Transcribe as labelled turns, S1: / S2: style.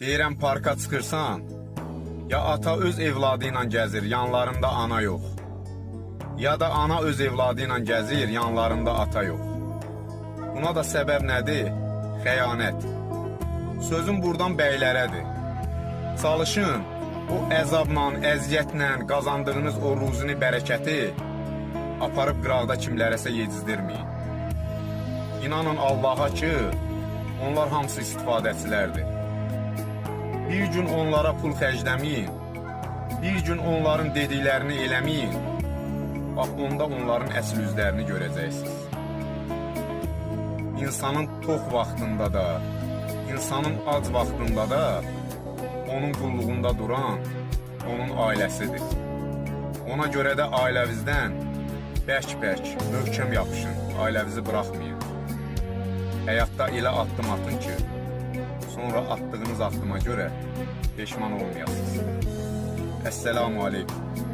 S1: Deyirəm parka çıxırsan, ya ata öz evladı ilə gəzir, yanlarında ana yox. Ya da ana öz evladı ilə gəzir, yanlarında ata yox. Buna da səbəb nədir? Xəyanət. Sözüm buradan bəylərədir. Çalışın, o əzabla, əziyyətlə qazandığınız o ruzini, bərəkəti aparıb qıraqda kimlərəsə yedizdirməyin. İnanın Allaha ki, onlar hamısı istifadəçilərdir. Bir gün onlara pul xərcləməyin, bir gün onların dediklərini eləməyin, bax onda onların əsl üzlərini görəcəksiniz. İnsanın tox vaxtında da, insanın ac vaxtında da onun qulluğunda duran onun ailəsidir. Ona görə də ailəvizdən bərk-bərk, möhkəm yapışın, ailəvizi buraxmayın. Həyatda elə addım atın ki, sonra attığınız addıma görə peşman olmayasınız. Əssəlamu aleykum.